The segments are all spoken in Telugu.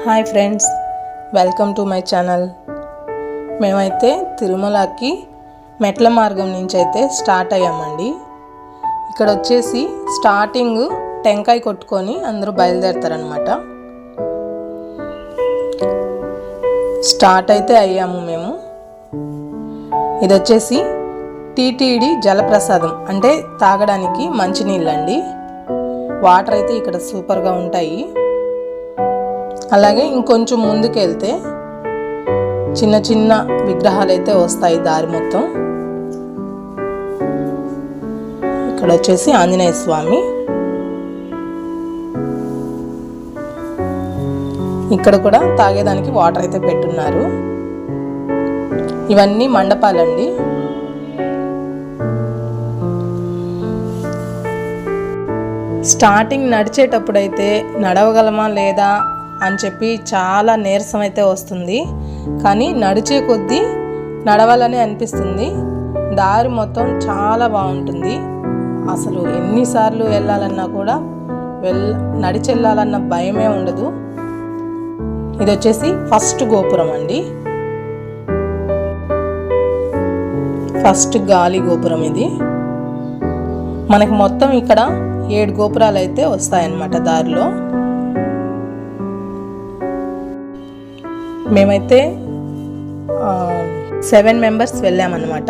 Hi friends, welcome to my channel. మేమైతే తిరుమలకి మెట్ల మార్గం నుంచి అయితే స్టార్ట్ అయ్యామండి. ఇక్కడ వచ్చేసి స్టార్టింగ్ టెంకాయ కొట్టుకొని అందరూ బయలుదేరుతారనమాట. స్టార్ట్ అయితే అయ్యాము మేము. ఇది వచ్చేసి టీటీడీ జలప్రసాదం, అంటే తాగడానికి మంచినీళ్ళండి. వాటర్ అయితే ఇక్కడ సూపర్గా ఉంటాయి. అలాగే ఇంకొంచెం ముందుకు వెళ్తే చిన్న చిన్న విగ్రహాలు అయితే వస్తాయి దారి మొత్తం. ఇక్కడ వచ్చేసి ఆంజనేయ స్వామి. ఇక్కడ కూడా తాగేదానికి వాటర్ అయితే పెట్టున్నారు. ఇవన్నీ మండపాలండి. స్టార్టింగ్ నడిచేటప్పుడైతే నడవగలమా లేదా అని చెప్పి చాలా నీరసం అయితే వస్తుంది, కానీ నడిచే కొద్దీ నడవాలని అనిపిస్తుంది. దారి మొత్తం చాలా బాగుంటుంది. అసలు ఎన్నిసార్లు వెళ్ళాలన్నా కూడా నడిచి వెళ్ళాలన్న భయమే ఉండదు. ఇది వచ్చేసి ఫస్ట్ గోపురం అండి, ఫస్ట్ గాలి గోపురం. ఇది మనకి మొత్తం ఇక్కడ 7 గోపురాలు అయితే వస్తాయన్నమాట దారిలో. మేమైతే 7 మెంబర్స్ వెళ్ళామన్నమాట.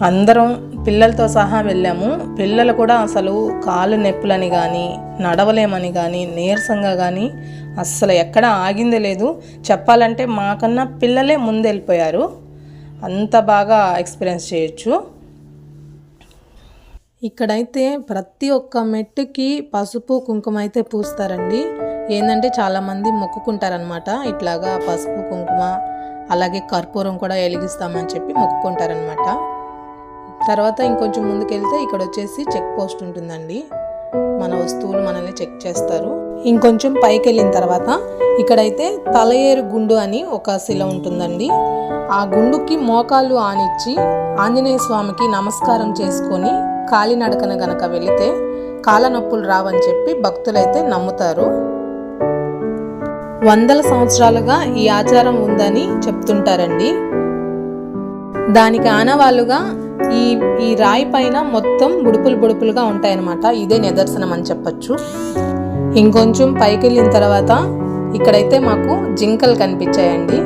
అందరం పిల్లలతో సహా వెళ్ళాము. పిల్లలు కూడా అసలు కాళ్ళు నొప్పులని కానీ నడవలేమని కానీ నీరసంగా కానీ అస్సలు ఎక్కడ ఆగిందే లేదు. చెప్పాలంటే మాకన్నా పిల్లలే ముందు వెళ్ళిపోయారు. అంత బాగా ఎక్స్పీరియన్స్ చేయొచ్చు. ఇక్కడైతే ప్రతి ఒక్క మెట్టుకి పసుపు కుంకుమ అయితే పూస్తారండి. ఏంటంటే చాలామంది మొక్కుకుంటారనమాట. ఇట్లాగా పసుపు కుంకుమ అలాగే కర్పూరం కూడా వెలిగిస్తామని చెప్పి మొక్కుకుంటారనమాట. తర్వాత ఇంకొంచెం ముందుకెళ్తే ఇక్కడ వచ్చేసి చెక్ పోస్ట్ ఉంటుందండి. మన వస్తువులు మనల్ని చెక్ చేస్తారు. ఇంకొంచెం పైకి వెళ్ళిన తర్వాత ఇక్కడైతే తలయేరు గుండు అని ఒక శిల ఉంటుందండి. ఆ గుండుకి మోకాళ్ళు ఆనిచ్చి ఆంజనేయ స్వామికి నమస్కారం చేసుకొని కాలినడకన గనక వెళితే కాళ్ళ నొప్పులు రావని చెప్పి భక్తులైతే నమ్ముతారు. 100 సంవత్సరాలుగా ఈ ఆచారం ఉందని చెప్తుంటారండి. దానికి ఆనవాళ్ళుగా ఈ రాయి పైన మొత్తం బుడుపులుగా ఉంటాయన్నమాట. ఇదే నిదర్శనం అని చెప్పచ్చు. ఇంకొంచెం పైకి వెళ్ళిన తర్వాత ఇక్కడైతే మాకు జింకలు కనిపించాయండి.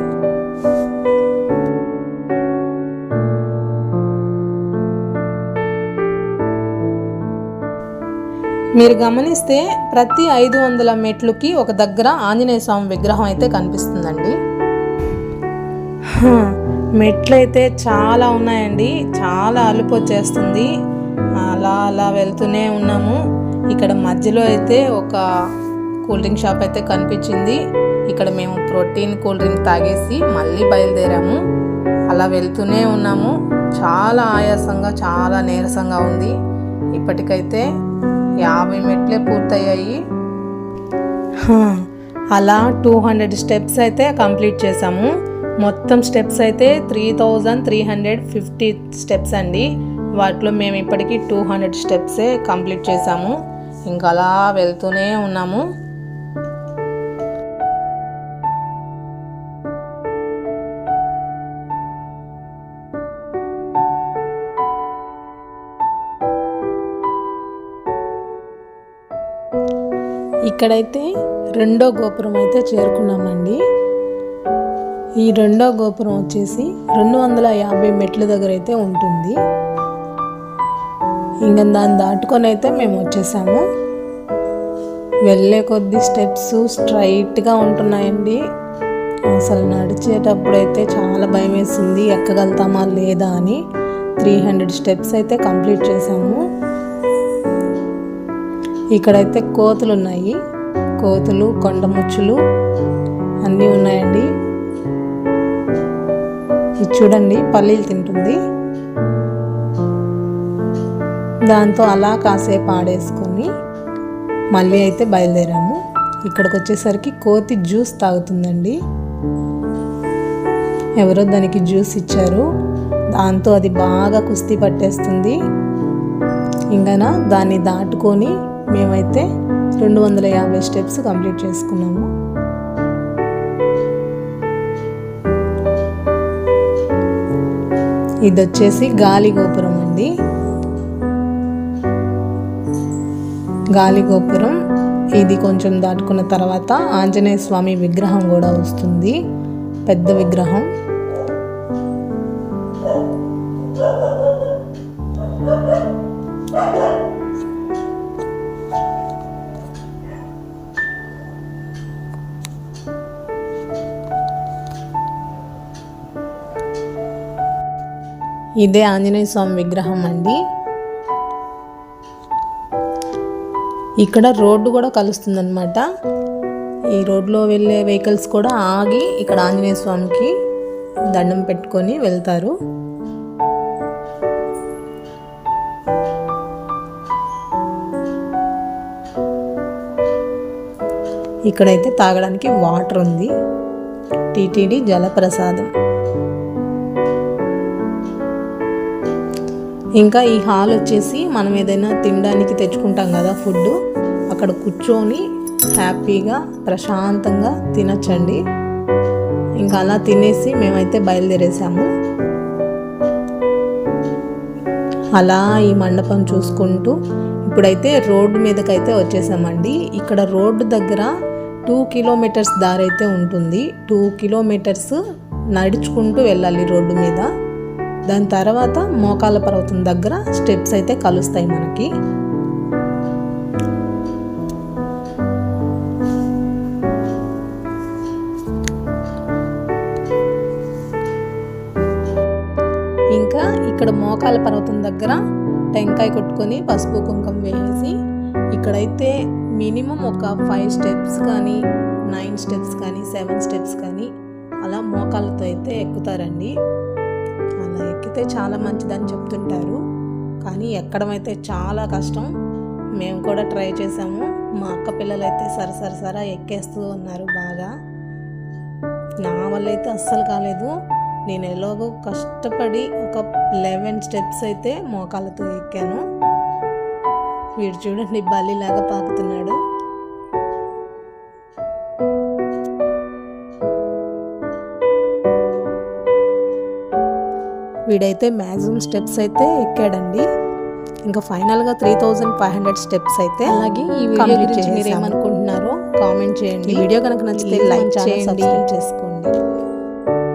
మీరు గమనిస్తే ప్రతి 500 మెట్లుకి ఒక దగ్గర ఆంజనేయ స్వామి విగ్రహం అయితే కనిపిస్తుందండి. మెట్లు అయితే చాలా ఉన్నాయండి. చాలా అలుపు వచ్చేస్తుంది. అలా వెళ్తూనే ఉన్నాము. ఇక్కడ మధ్యలో అయితే ఒక కూల్ డ్రింక్ షాప్ అయితే కనిపించింది. ఇక్కడ మేము ప్రోటీన్ కూల్ డ్రింక్ తాగేసి మళ్ళీ బయలుదేరాము. అలా వెళ్తూనే ఉన్నాము. చాలా ఆయాసంగా చాలా నీరసంగా ఉంది. ఇప్పటికైతే 50 మెట్లే పూర్తయ్యాయి. అలా 200 స్టెప్స్ అయితే కంప్లీట్ చేసాము. మొత్తం స్టెప్స్ అయితే 3350 స్టెప్స్ అండి. వాటిలో మేము ఇప్పటికీ 200 స్టెప్సే కంప్లీట్ చేసాము. ఇంకా అలా వెళ్తూనే ఉన్నాము. ఇక్కడైతే 2వ గోపురం అయితే చేరుకున్నామండి. ఈ 2వ గోపురం వచ్చేసి 250 మెట్ల దగ్గర అయితే ఉంటుంది. ఇంకా దాన్ని దాటుకొని అయితే మేము వచ్చేసాము. వెళ్ళే కొద్ది స్టెప్స్ స్ట్రైట్గా ఉంటున్నాయండి. అసలు నడిచేటప్పుడైతే చాలా భయం వేసింది, ఎక్కగలుగుతామా లేదా అని. 300 స్టెప్స్ అయితే కంప్లీట్ చేసాము. ఇక్కడైతే కోతులు ఉన్నాయి. కోతులు, కొండముచ్చులు అన్నీ ఉన్నాయండి. ఇది చూడండి, పల్లీలు తింటుంది. దాంతో అలా కాసేపు ఆడేసుకొని మళ్ళీ అయితే బయలుదేరాము. ఇక్కడికి వచ్చేసరికి కోతి జ్యూస్ తాగుతుందండి. ఎవరో దానికి జ్యూస్ ఇచ్చారు. దాంతో అది బాగా కుస్తీ పట్టేస్తుంది. ఇంకా దాన్ని దాటుకొని మేమైతే 250 స్టెప్స్ కంప్లీట్ చేసుకున్నాము. ఇది వచ్చేసి గాలి గోపురం అండి. గాలి గోపురం ఇది కొంచెం దాటుకున్న తర్వాత ఆంజనేయ స్వామి విగ్రహం కూడా వస్తుంది, పెద్ద విగ్రహం. ఇదే ఆంజనేయ స్వామి విగ్రహం అండి. ఇక్కడ రోడ్డు కూడా కలుస్తుందన్నమాట. ఈ రోడ్లో వెళ్ళే వెహికల్స్ కూడా ఆగి ఇక్కడ ఆంజనేయ స్వామికి దండం పెట్టుకొని వెళ్తారు. ఇక్కడైతే తాగడానికి వాటర్ ఉంది, టీటీడీ జలప్రసాదం. ఇంకా ఈ హాల్ వచ్చేసి మనం ఏదైనా తినడానికి తెచ్చుకుంటాం కదా ఫుడ్, అక్కడ కూర్చొని హ్యాపీగా ప్రశాంతంగా తినచ్చండి. ఇంకా అలా తినేసి మేమైతే బయలుదేరేసాము. అలా ఈ మండపం చూసుకుంటూ ఇప్పుడైతే రోడ్డు మీదకైతే వచ్చేసామండి. ఇక్కడ రోడ్డు దగ్గర 2 కిలోమీటర్స్ దారి అయితే ఉంటుంది. 2 కిలోమీటర్స్ నడుచుకుంటూ వెళ్ళాలి రోడ్డు మీద. దాని తర్వాత మోకాళ్ళ పర్వతం దగ్గర స్టెప్స్ అయితే కలుస్తాయి మనకి. ఇంకా ఇక్కడ మోకాళ్ళ పర్వతం దగ్గర టెంకాయ కొట్టుకొని పసుపు కుంకుమ వేసి ఇక్కడైతే మినిమం ఒక 5 స్టెప్స్ కానీ 9 స్టెప్స్ కానీ 7 స్టెప్స్ కానీ అలా మోకాళ్ళతో అయితే ఎక్కుతారండి. అలా ఎక్కితే చాలా మంచిదని చెప్తుంటారు, కానీ ఎక్కడం అయితే చాలా కష్టం. మేము కూడా ట్రై చేసాము. మా అక్క పిల్లలు అయితే సరసరసరా ఎక్కేస్తూ ఉన్నారు బాగా. నా వల్ల అయితే అస్సలు కాలేదు. నేను ఎలాగో కష్టపడి ఒక 11 స్టెప్స్ అయితే మోకాళ్ళతో ఎక్కాను. వీడు చూడండి బల్లిలాగా పాకుతున్నాడు. వీడైతే మ్యాక్సిమం స్టెప్స్ అయితే ఎక్కాడండి. ఇంకా ఫైనల్గా 3500 స్టెప్స్ అయితే అలాగే ఈ వీడియో గురించి మీరు ఏమనుకుంటున్నారో కామెంట్ చేయండి. ఈ వీడియో కనుక నచ్చితే లైక్ చేయండి, సబ్స్క్రైబ్ చేసుకోండి.